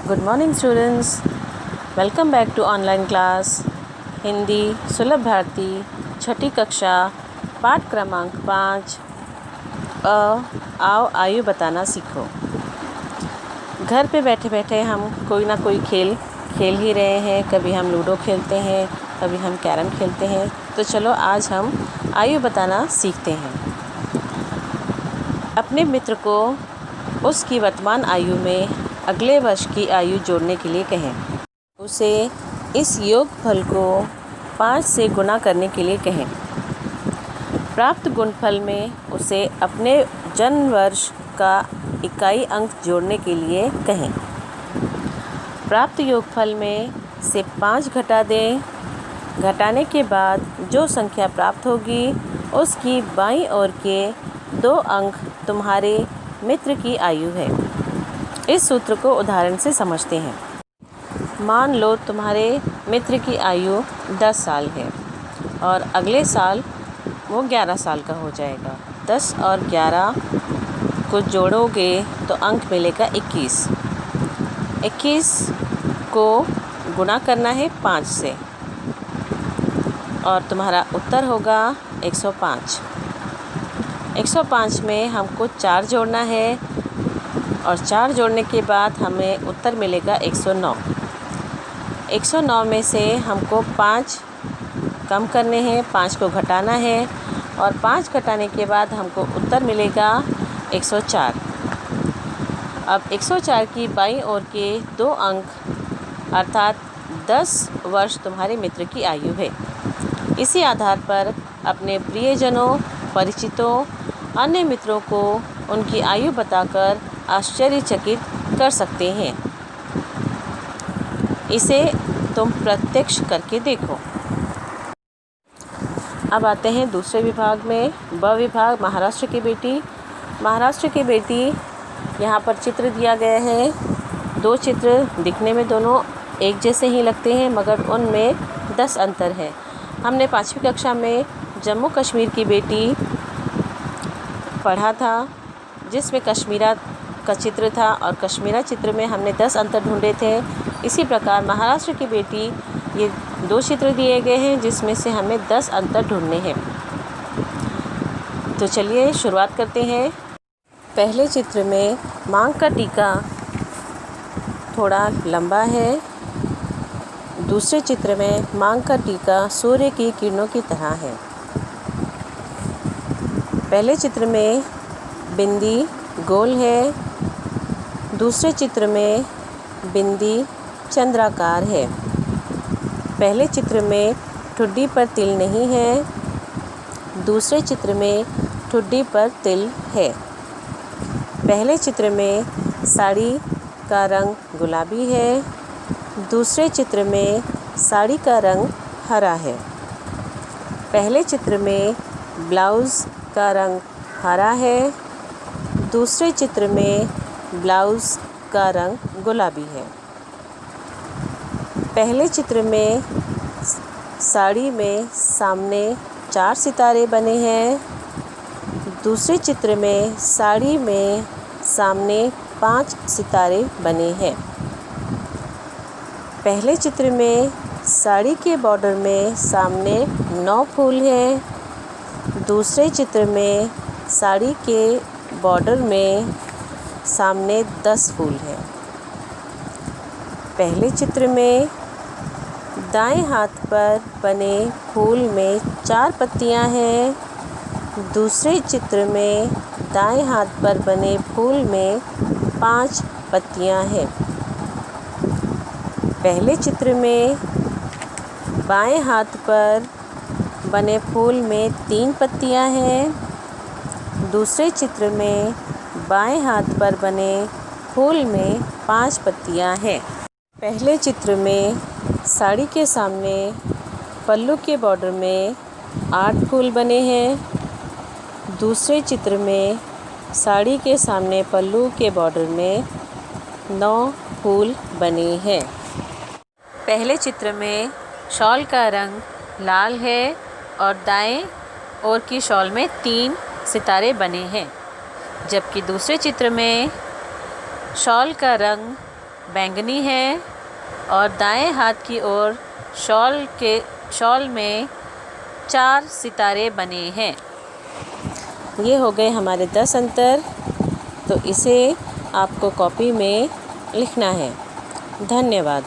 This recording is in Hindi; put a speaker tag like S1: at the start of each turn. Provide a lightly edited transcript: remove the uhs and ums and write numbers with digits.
S1: Good morning students, welcome back to online class Hindi Sulabh Bharati छठी कक्षा पाठ क्रमांक 5 आओ आयु बताना सीखो। घर पे बैठे बैठे हम कोई ना कोई खेल खेल ही रहे हैं। कभी हम लूडो खेलते हैं, कभी हम कैरम खेलते हैं। तो चलो आज हम आयु बताना सीखते हैं। अपने मित्र को उसकी वर्तमान आयु में अगले वर्ष की आयु जोड़ने के लिए कहें। उसे इस योगफल को 5 से गुणा करने के लिए कहें। प्राप्त गुणफल में उसे अपने जन्म वर्ष का इकाई अंक जोड़ने के लिए कहें। प्राप्त योगफल में से 5 घटा दें। घटाने के बाद जो संख्या प्राप्त होगी उसकी बाईं ओर के 2 अंक तुम्हारे मित्र की आयु है। इस सूत्र को उदाहरण से समझते हैं। मान लो तुम्हारे मित्र की आयु 10 साल है और अगले साल वो 11 साल का हो जाएगा। 10 और 11 को जोड़ोगे तो अंक मिलेगा 21। 21 को गुणा करना है 5 से और तुम्हारा उत्तर होगा 105। 105 में हमको 4 जोड़ना है और 4 जोड़ने के बाद हमें उत्तर मिलेगा 109। 109 में से हमको 5 कम करने हैं, 5 को घटाना है और 5 घटाने के बाद हमको उत्तर मिलेगा 104। अब 104 की बाईं ओर के 2 अंक अर्थात 10 वर्ष तुम्हारे मित्र की आयु है। इसी आधार पर अपने प्रियजनों, परिचितों, अन्य मित्रों को उनकी आयु बताकर आश्चर्यचकित कर सकते हैं। इसे तुम प्रत्यक्ष करके देखो। अब आते हैं दूसरे विभाग में। ब विभाग महाराष्ट्र की बेटी। महाराष्ट्र की बेटी यहाँ पर चित्र दिया गया है। 2 चित्र दिखने में दोनों एक जैसे ही लगते हैं मगर उनमें 10 अंतर है। हमने 5वीं कक्षा में जम्मू कश्मीर की बेटी पढ़ा था जिसमें कश्मीरा का चित्र था और कश्मीरा चित्र में हमने 10 अंतर ढूंढे थे। इसी प्रकार महाराष्ट्र की बेटी ये 2 चित्र दिए गए हैं जिसमें से हमें 10 अंतर ढूंढने हैं। तो चलिए शुरुआत करते हैं। पहले चित्र में मांग का टीका थोड़ा लंबा है। दूसरे चित्र में मांग का टीका सूर्य की किरणों की तरह है। पहले चित्र में बिंदी गोल है। दूसरे चित्र में बिंदी चंद्राकार है। पहले चित्र में ठुड्डी पर तिल नहीं है। दूसरे चित्र में ठुड्डी पर तिल है। पहले चित्र में साड़ी का रंग गुलाबी है। दूसरे चित्र में साड़ी का रंग हरा है। पहले चित्र में ब्लाउज़ का रंग हरा है। दूसरे चित्र में ब्लाउज़ का रंग गुलाबी है। पहले चित्र में साड़ी में सामने 4 सितारे बने हैं। दूसरे चित्र में साड़ी में सामने 5 सितारे बने हैं। पहले चित्र में साड़ी के बॉर्डर में सामने 9 फूल हैं। दूसरे चित्र में साड़ी के बॉर्डर में सामने 10 फूल हैं। पहले चित्र में दाएं हाथ पर बने फूल में 4 पत्तियां हैं। दूसरे चित्र में दाएं हाथ पर बने फूल में 5 पत्तियां हैं। पहले चित्र में बाएं हाथ पर बने फूल में 3 पत्तियां हैं। दूसरे चित्र में बाएं हाथ पर बने फूल में 5 पत्तियां हैं। पहले चित्र में साड़ी के सामने पल्लू के बॉर्डर में 8 फूल बने हैं। दूसरे चित्र में साड़ी के सामने पल्लू के बॉर्डर में 9 फूल बने हैं। पहले चित्र में शॉल का रंग लाल है और दाएं ओर की शॉल में 3 सितारे बने हैं, जबकि दूसरे चित्र में शॉल का रंग बैंगनी है और दाएं हाथ की ओर शॉल में 4 सितारे बने हैं। ये हो गए हमारे 10 अंतर। तो इसे आपको कॉपी में लिखना है। धन्यवाद।